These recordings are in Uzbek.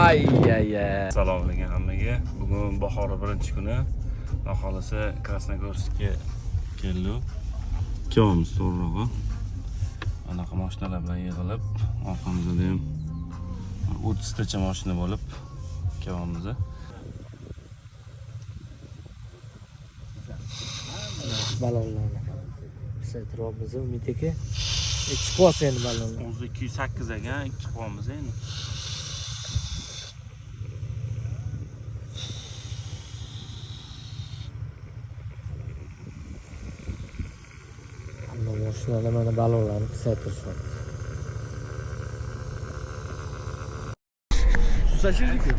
Salom alaykum hammaga. Bugun bahori birinchi kuni. Aholisi Krasnogorskka keldi. Ikkovimiz to'g'rirog'i. Anaqa mashinalar bilan yig'ilib, orqamizda ham 30 tacha mashina bo'lib, ikkovimiz. Balonlarni. Biz e'tirofimiz Umid aka. Chiqyapsa endi balonlar. O'zi 208 ekan, ikki qilamiz endi. Mashinalar mana balonlarni qisaytirishyapti. Susachirdi-ku.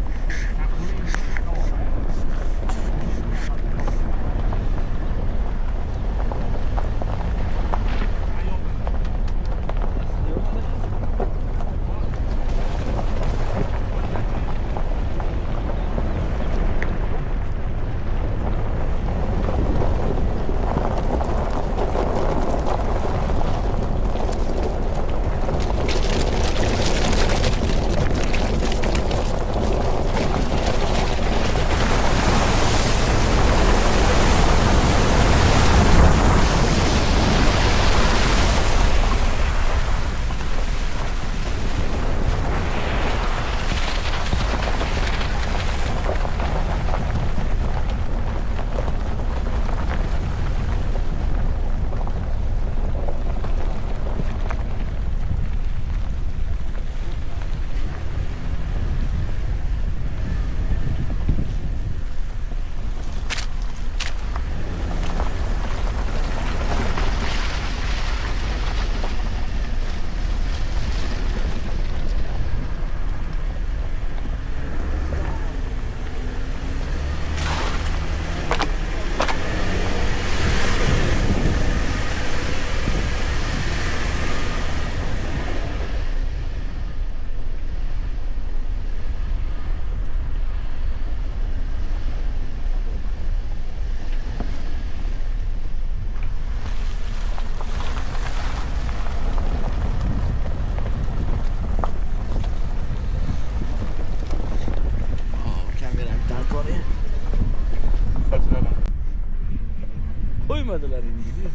Koymadılar şimdi.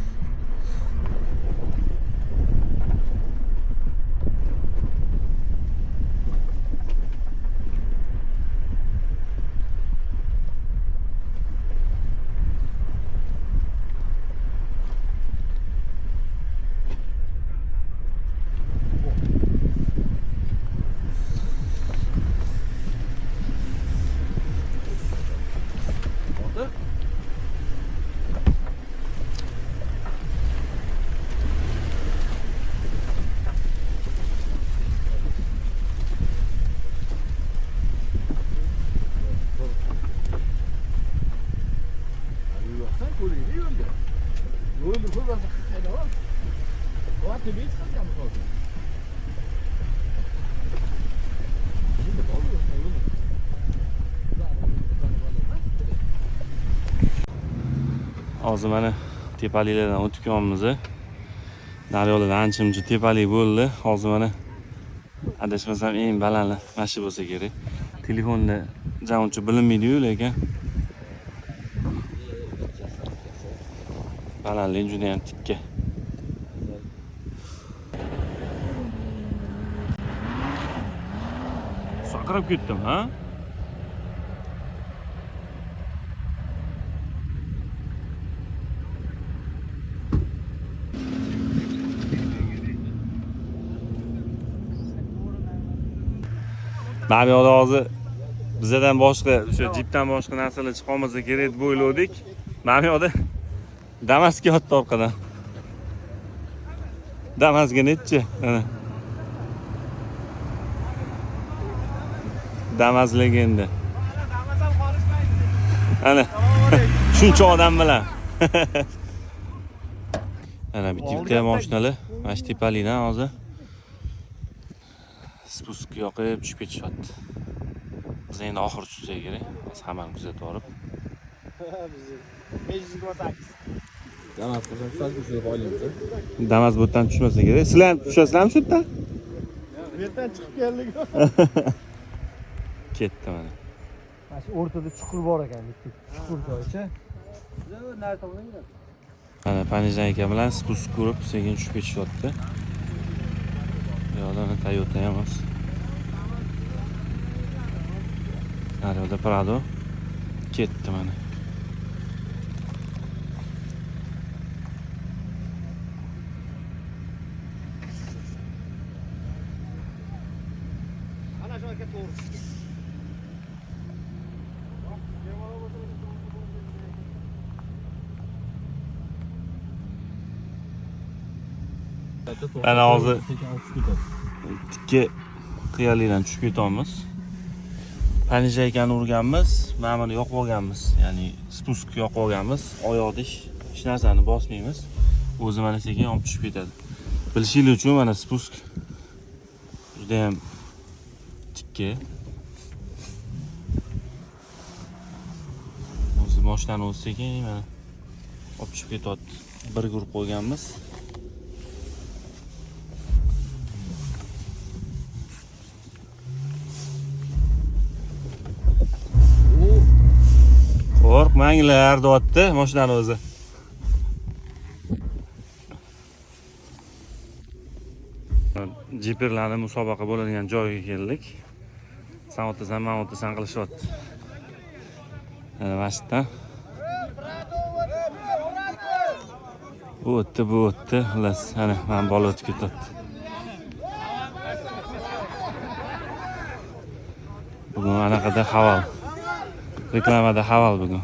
Hozir mana tepaliklardan o'tganmiz. Daryolarda ancha-muncha tepalik bo'ldi. Hozir mana adashmasam eng balandli mana shu bo'lsa kerak. Telefonda uncha bilinmaydi-yu, lekin balandlik juda ham tikka. Sakrab ketdim, ha? Mana bu yoqda hozir bizdan boshqa, o'sha jipdan boshqa narsalar chiqolmasa kerak deb o'yladik. Mana bu yoqda Damas yotdi orqadan. Damasga nechi? Mana. Damas legenda. Ana. Shuncha odam bilan. Ana bitta mashinalar, mana shu tepalikdan hozir spust yoqib tushib ketishyapti. Biz endi oxir tushsak kerak. Biz hammani kuzatib olib. 528. Damas bo'lsa tushib olaymiz. Damas bu yerdan tushmasa kerak. Sizlar tushasizlarmi shu yerdan? Bu yerdan chiqib keldik. Ketdi mana. Mana shu o'rtada chuqur bor ekan, bitta chuqur joycha. Nari tomondan yuradi. Mana Panijan aka bilan spust ko'rib sekin tushib ketishyapti. Yo'lda Toyota emas. Naryoqda Prado ketdi mana. Ana shu aka to'g'ri. Ana hozir tikka qiyalikdan tushib ketamiz. Panija ekani urganmiz, mana buni yoqib olganmiz. Ya'ni spust yoqib olganmiz. Oyoqda hech narsani bosmaymiz. O'zi mana sekin olib tushib ketadi. Bilishingiz uchun mana spust juda ham tikka. O'zi mashinaning o'zi sekin mana olib tushib ketyapti. Bir urib qo'yganmiz. Qo'rqmanglar, deyapti mashinani o'zi. Jiperlarning musobaqa bo'ladigan joyga keldik. Sen o'tasan, men o'tasan qilishyapti. Mana mashinadan. Bu o'tdi. Xullas, ana men bola o'tib ketyapti. Bugun anaqada haval. Reklamada haval bugun.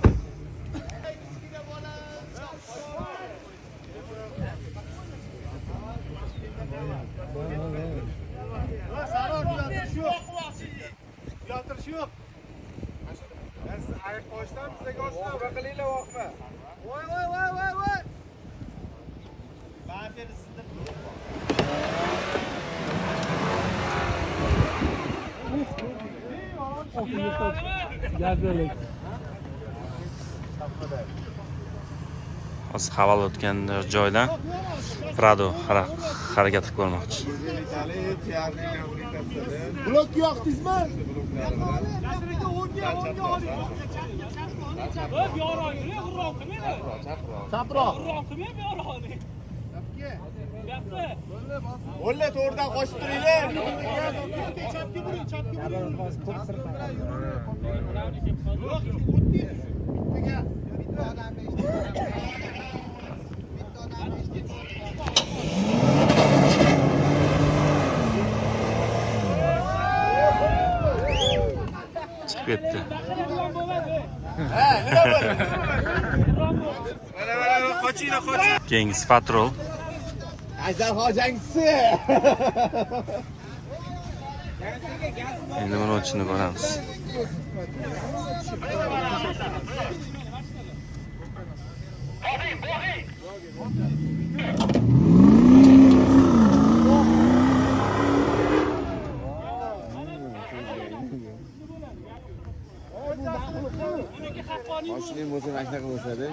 Yotirish yo'q. Ben siz ayak qo'shdan bizga qo'shdan baqilinglar vaqtma. Voy. Ba'fir sizda. Hozir haval o'tgan joydan Prado harakat qilib ko'rmoqchi. Blok yo'qdingizmi? Chaproq. O'lle to'g'ridan qo'shib turinglar. Chapga buring. Bitta odam Chiqib ketdi. Mana qochinglar. Keyingisi patrol. Ajdarho jangchisi. Endi buni o'tishini ko'ramiz. Mashinaning bo'lsa mana shunaqa bo'lsa-da.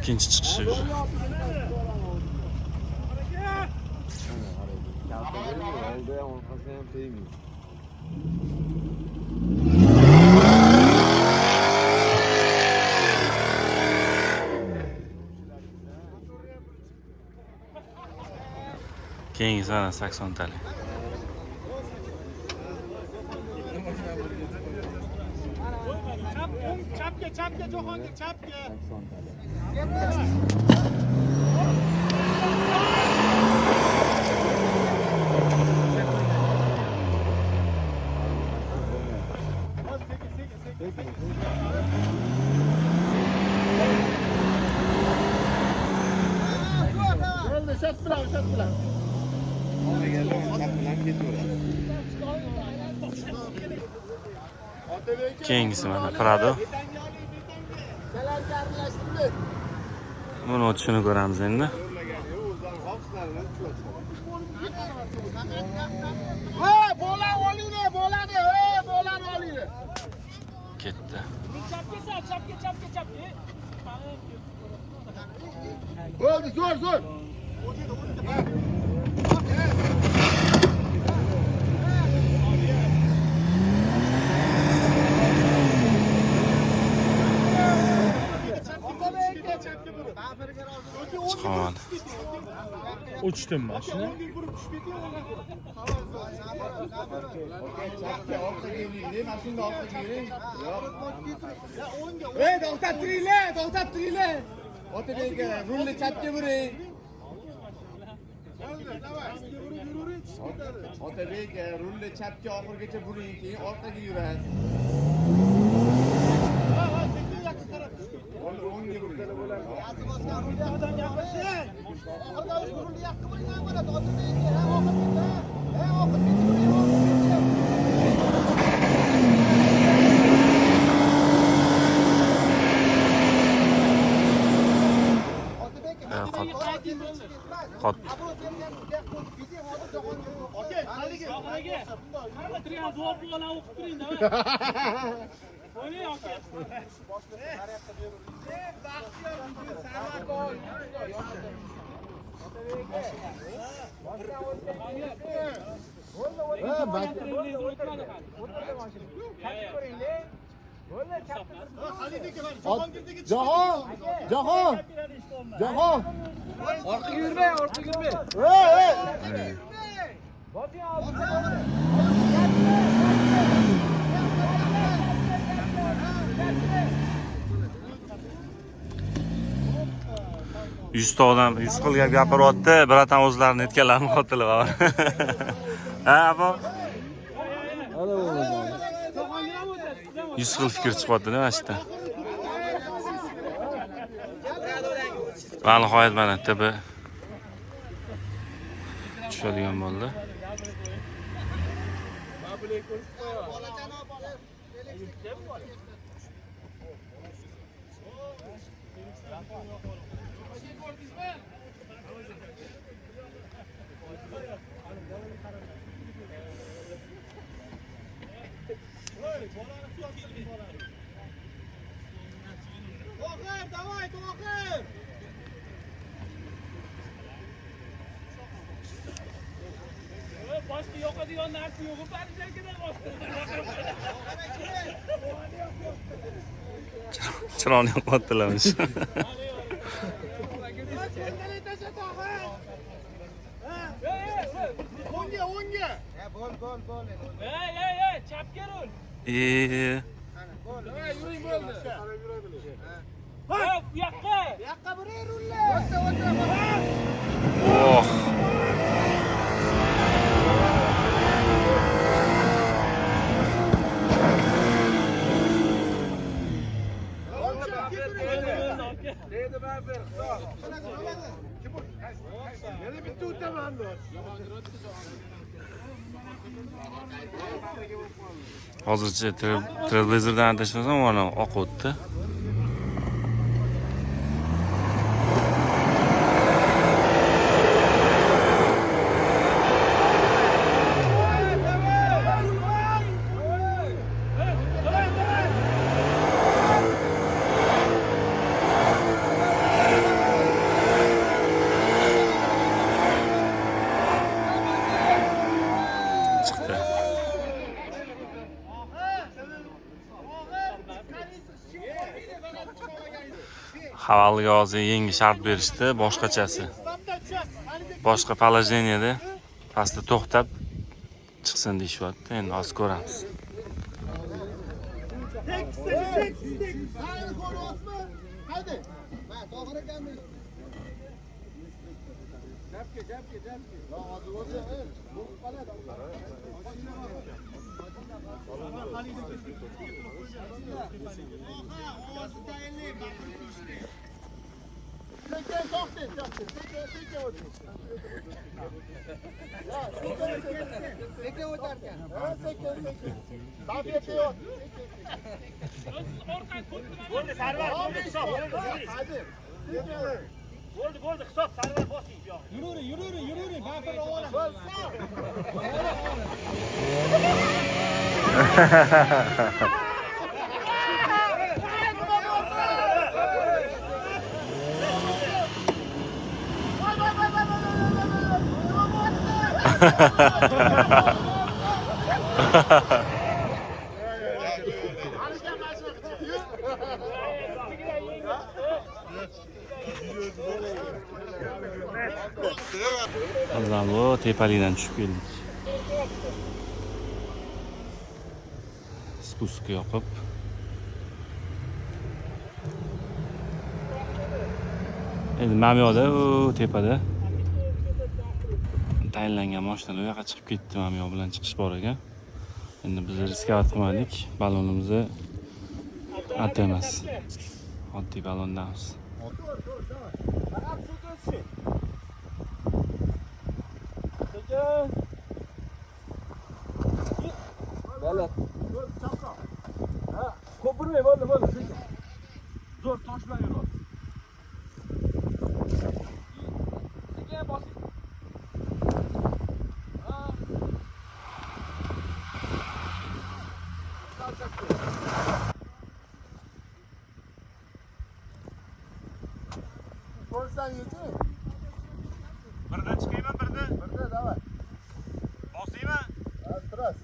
İkinci çıkışı. Oldu ya, ortasına hem değmiyor. Keyingisi ana 80 tali. chapga, Jahongir, chapga. Bo'ldi, shat bilan. Keyingisi mana Prado. Buni o'tishini ko'ramiz endi. Bo'ladi, bo'ladi, olinglar. Ketdi. Chapga. Bo'ldi, zo'r. Chiqaman. Uchdim mashina. To'xtab turinglar. Otabek, rulni chapga buring. Otabek, rulni chapga oxirigacha buring, keyin orqaga yurasiz. O'ngga buring. Qot. Jahon. Orqaga yurma. Hey. Yuzta odam 100 xil gap gapiryapti, biratan o'zlarini netganlarini qotilib. Ha, bu 100 xil fikr chiqyapti mana shu yerda. Va nihoyat mana tabi tushadigan bo'ldi. Давай, Tohir! Boshqa yo'qadigan narsa yo'q, barchakidan boshqa. Chiroqni yo'qotdilarmish. O'ngga. Bo'l. Ey, chapga rul. Davay, yuring bo'ldi. Bu yoqqa. Bu yoqqa buring rullar. O'tda. Oh. Dedi ben ver. Yana bitta o'taman. Hozircha Trailblazerdan adashmasam, mana oq o'tdi. Havalga hozir yangi shart berishdi, boshqachasi. Boshqa положениеda pastda to'xtab chiqsin deyishyapti. Endi hozir ko'ramiz. Hayır, koruyorsun. Hadi. Ben doğru gelmiş. Cepke. Ya hadi olsun. Bu kadar da. Seke otarken. Ha seke. Safiyeti yok. Bo'ldi, Sarvar, bo'ldi, hisob. Hadi. Bo'ldi, hisob, Sarvar bosing bu yoqqa. Yürü. Ben oğlan. Hozir bu tepalikdan tushib keldik. Spust yopib. Endi mana bu yoqda, u tepada tayinlangan mashinalar u yoqqa chiqib ketdi. Mana bu yoq bilan chiqish bor ekan. Endi biz riskovat qilmadik. Balonimizni atamiz. Oddiy balondamiz. Ko'pirmay, bo'ldi. Zo'r tosh bilan yurasiz. Sekin bosing. Korsan yedi. Birdan chiqayman, birdan. Birde davay. Bosayman. Ha, biraz.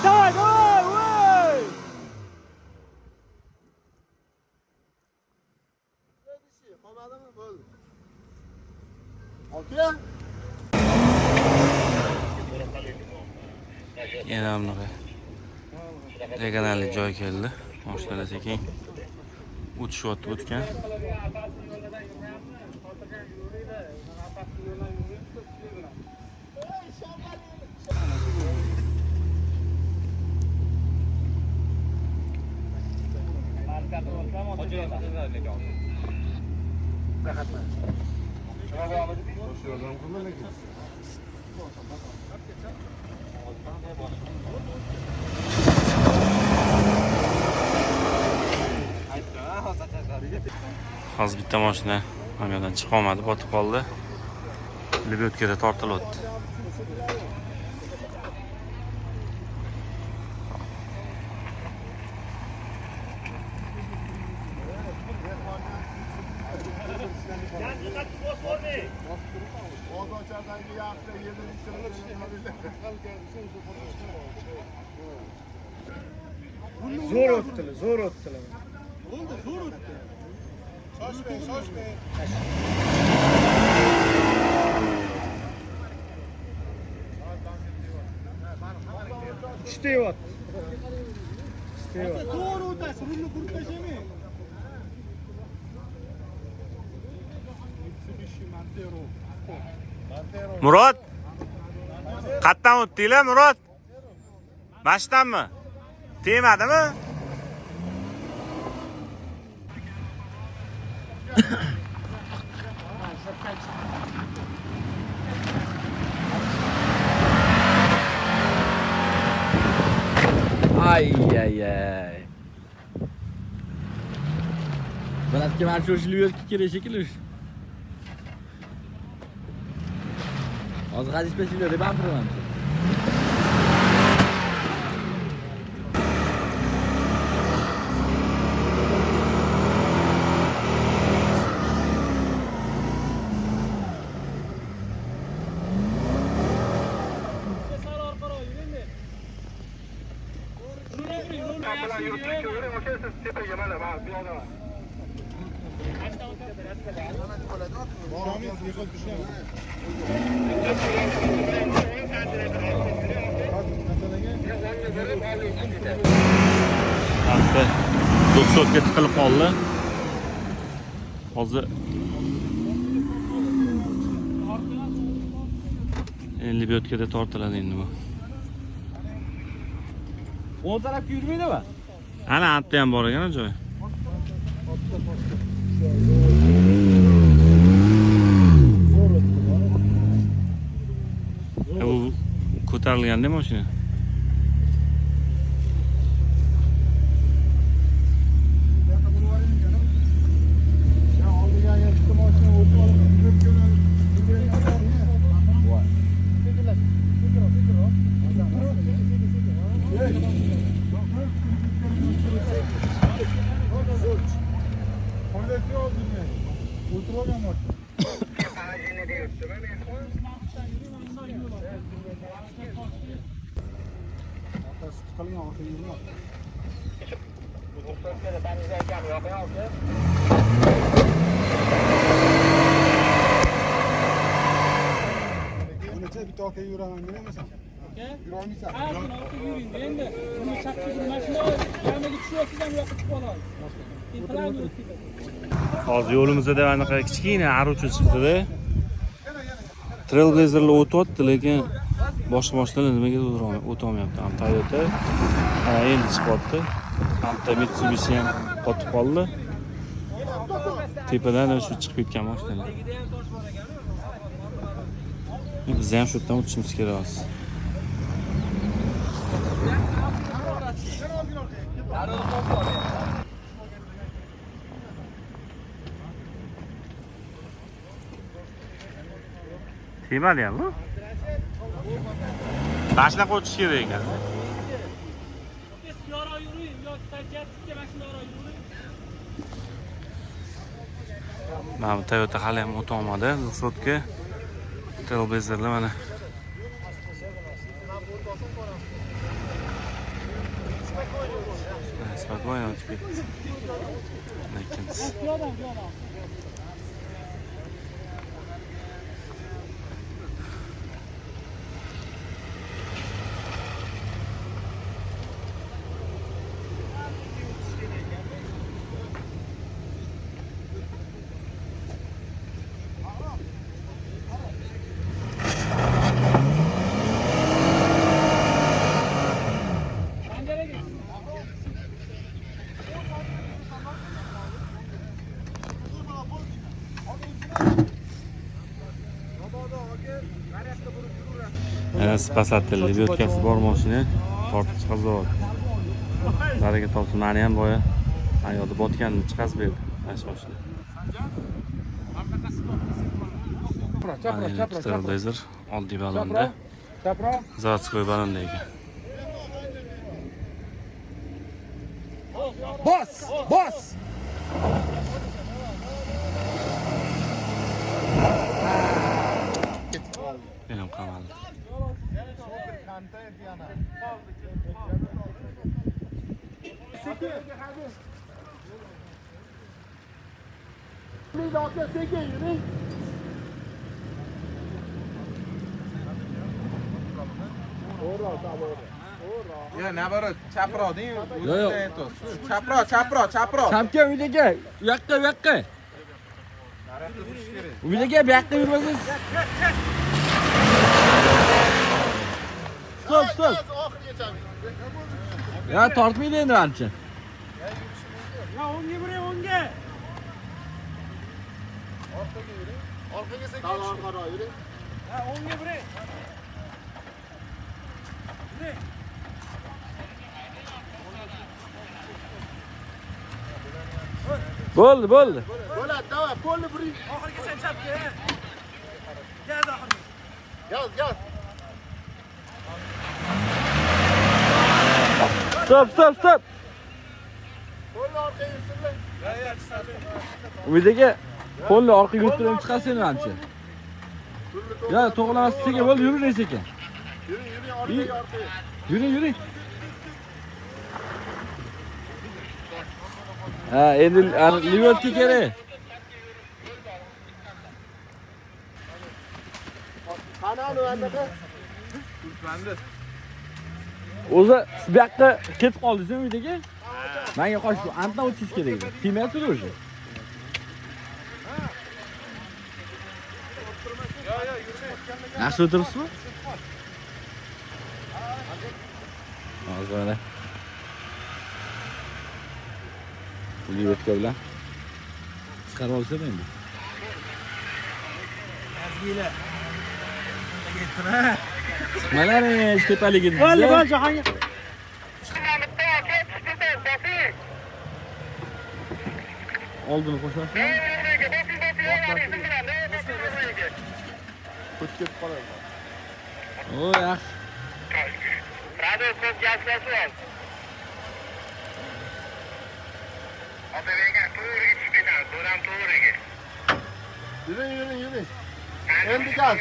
Давай, ой! Olmadı mı? Böyle. Okey. Yana bunaqa regionalniy joy keldi. Mashinalar sekin o'tishyapti o'tgan. Hozir bitta mashina mana yoqdan chiqa olmadi, botib qoldi. Lebyotkada tortilyapti. Zo'r o'tdilar. Shoshmang. Ishlayapti. To'g'ri o'tasiz, rulni qurib tashlaymang. Murod! Qayerdan o'tdinglar, Murod? Mashdanmi? Tegmadimi? Ay. Balandga mana shu yo'lga kerak shekilli. Hozir g'aziz pechinglar deb bampiryapman. Boramiz, yiqilib tushamiz. Hafta 90 ga tiqilib qoldi. Hozir 50 biyotgada tortiladi endi bu. O tarafga yurmaydimi? Ana altda ham bor ekan joy. Bu ko'tarilganda mashina. Bitta aka yuraman demaysan. Yurolmaysan. Yuring endi. Buni chaqirib mashina jamiga tushyapsiz ham yoqib chiqib olasiz. Hozir yo'limizda anaqa kichkina Arucho chiqdi-da. Trailblazerlar o'tyapti, lekin boshqa mashinalar nimaga o'tolmayapti? Ham Toyota endi chiqyapti. Hamda Mitsubishi ham qotib qoldi. Tepadan shu chiqib ketgan mashinalar. Biz ham shu yerdan o'tishimiz kerak hozir. Temali ham bu. Tashlab o'tish kerak ekan. Yora yuring yoki tajjatga mashina yuring. Mana Toyota hali ham o'ta olmadi. 200 ga Trailblazerlar mana. Spokojno o'tib ketdi. Lekin spasatelli yo'tkasi bor mashina tortib chiqazyapti. Baraka topsin, meni ham boya ayolda botganini chiqazib berdi. Mana mashina. Trailblazer oddiy balonda. Заводской balonda ekan. Bos! Bos! Benim qamaldi. Ya nabarat chapro deng. Yo'q. Chapro. Chapga uydaga, u yoqqa. Uydaga bu yoqqa yurmasiz. Stop. Ya tortmaydi endi ancha. Ya o'ngga yuring, o'ngga. Orqaga sekin. Orqaga yuring. Ha, o'ngga yuring. Bo'ldi. Bo'ladi, davay, polni buring. Oxirigacha chapga. Gaz oxiriga. Gaz. Stop. Polni orqaga yursinlar. Uydaga qo'lni orqaga yurtirib chiqarsang ancha. Ya to'g'rilamas sekin bo'ldi, yuring sekin. Yuring, orqaga. Yuring. Ha, endi livertga kerak. Qanani anaqa? O'zi siz bu yoqqa ketib qoldingizmi uydaga? Menga qo'shib, antdan o'tishingiz kerak edi. Kelmayapti o'zi. Yaxshi o'tiribsizmi? Hozir mana. Livetka bilan chiqarib olsam endi. Chiqmalaring, tepaliga. Bo'ldi, Jahongir. Oldini qo'shasizmi? Ketib qoladi. O, yaxshi. Radio ko'p gazlashib ol. Otaverga to'g'riga chiqib ketadi, bo'ram to'g'riga. Yuring. Endi gaz.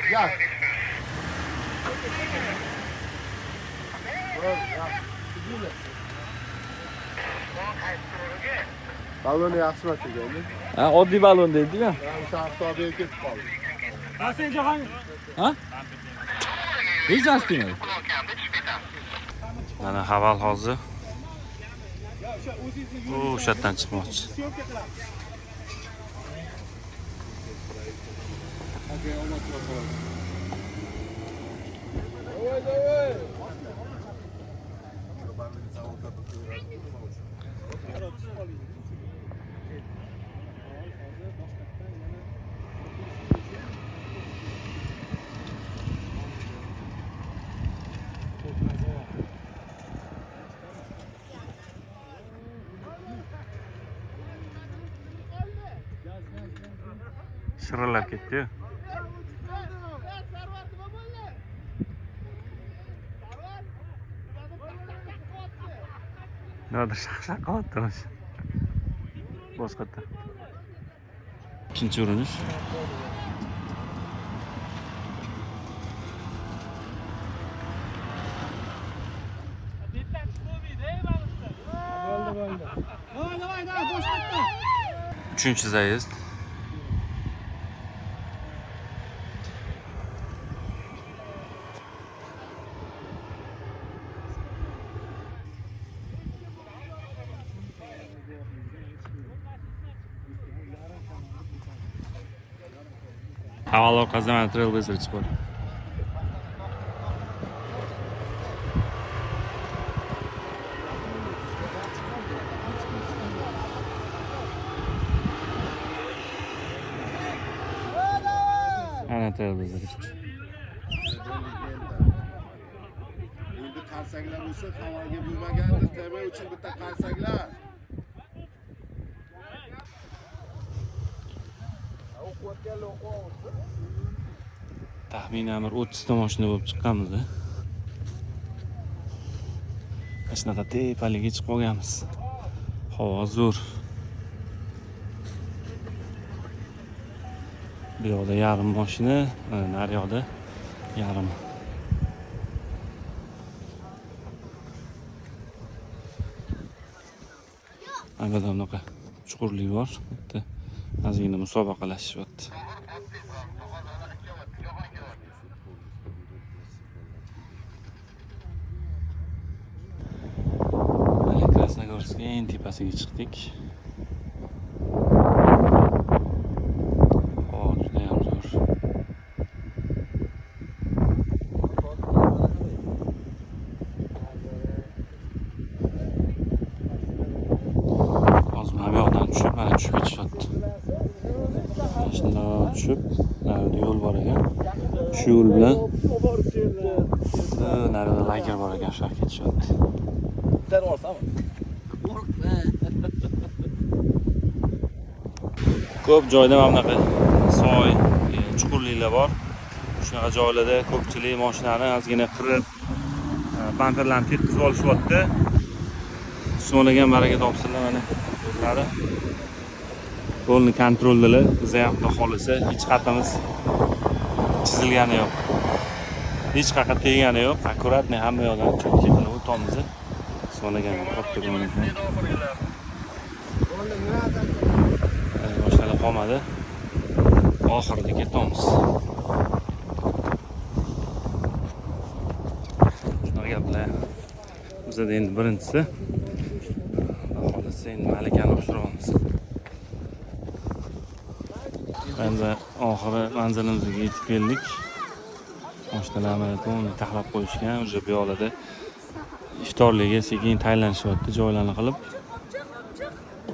Baloni yaxshimas ekan. Ha, oddiy balon deydi-ku. O'sha avtomobil ketib qoldi. Sen Jahongir. Ha? Hech narsa demadi. Mana haval hozir. O'sha yerdan chiqmoqchi. Shirillab ketdi-yu. Nimadir shaq qilyapti. Boshqatda. Ikkinchi urinish. Давай, boshqatda. Uchinchi zaezd. Haval orqasidan mana Trailblazer chiqib bor. Ana Trailblazer chiqdi. Endi qarsaklar bo'lsa, havoga bo'lmaganda tema uchun bitta qarsaklar. Taxminan bir 30 ta mashina bo'lib chiqqanmiz-da. Shunaqa tepaliga chiqib olganmiz. Havo zo'r. Bu yoqda yarim mashina, nari yoqda yarim. Avvalda bunaqa chuqurlik bor. Bitta ozgina musobaqalashyapti. Krasnogorskka eng tepasiga chiqdik. Havo juda ham zo'r. Hozir mana bu yoqdan tushib, mana tushib ketishyapti. Shundan tushib, narida yo'l bor ekan. Shu yo'l bilan narida lager bor ekan, shu yoqqa ketishyapti. Ko'p joyda mana bunaqa soy, chuqurliklar bor. Shunaqa joylarda ko'pchilik mashinani ozgina qirib, bamperlarni tetkizib olishyapti. So'nagan baraka topsinlar mana yo'llari. Yo'lni kontroldilar. Biz ham xudo xolisa hech qayerimiz chizilgani yo'q. Hech qayerga tegani yo'q. Akkuratni hamma yoqdan cho'kka qilib o'tamiz. So'nagan katta ko'rinadi. Mashinalar qolmadi. Oxirida ketamiz. Bizda endi birinchisi. Xohlasa endi Malikani oshiramiz. Endi oxiri manzilimizga yetib keldik. Mashinalarni to'g'ri taxlab qo'yishgan. O'sha bu yoqda iftorlikka sekin tayyorlanishyapti joylarni qilib.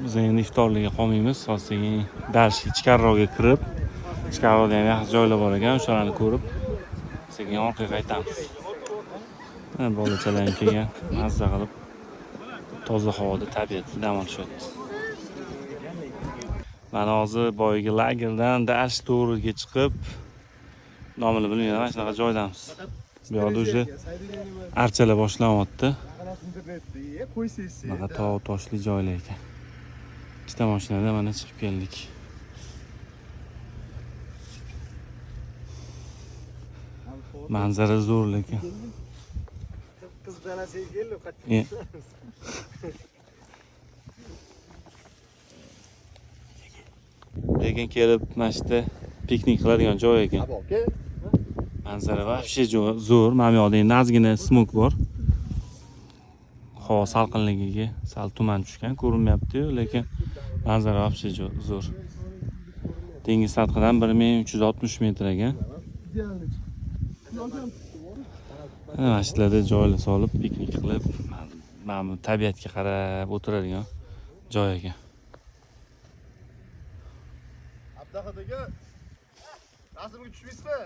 Biz endi iftorlikka qolmaymiz. Sekin dars ichkariroqga kirib, ichkarida ham yaxshi joylar bor ekan, o'shalarni ko'rib sekin orqaga qaytamiz. Bolachalar ham kelgan, mazza qilib toza havoda tabiatda dam olishyapti. Mana hozir boyagi lagerdan dash to'riga chiqib, nomini bilmayman, mana shunaqa joydamiz. Bu yoqda o'sha archalar boshlanyapti. Bunaqa tog' toshli joylar ekan. Ikkita mashinada mana chiqib keldik. Manzara zo'r lekin. Qiz danasiga keldi, Lekin kelib mana shu yerda piknik qiladigan joy ekan. Manzara вообще zo'r. Mana bu yoqda endi ozgina smog bor. Havo salqinligiga sal tuman tushgan, ko'rinmayapti-yu, lekin manzara вообще zo'r. Dengiz sathidan 1360 metr ekan. Mana shu yerda joylar solib, piknik qilib, mana bu tabiatga qarab o'tiradigan joy ekan. Abduhadagi rasmga tushmaysizmi?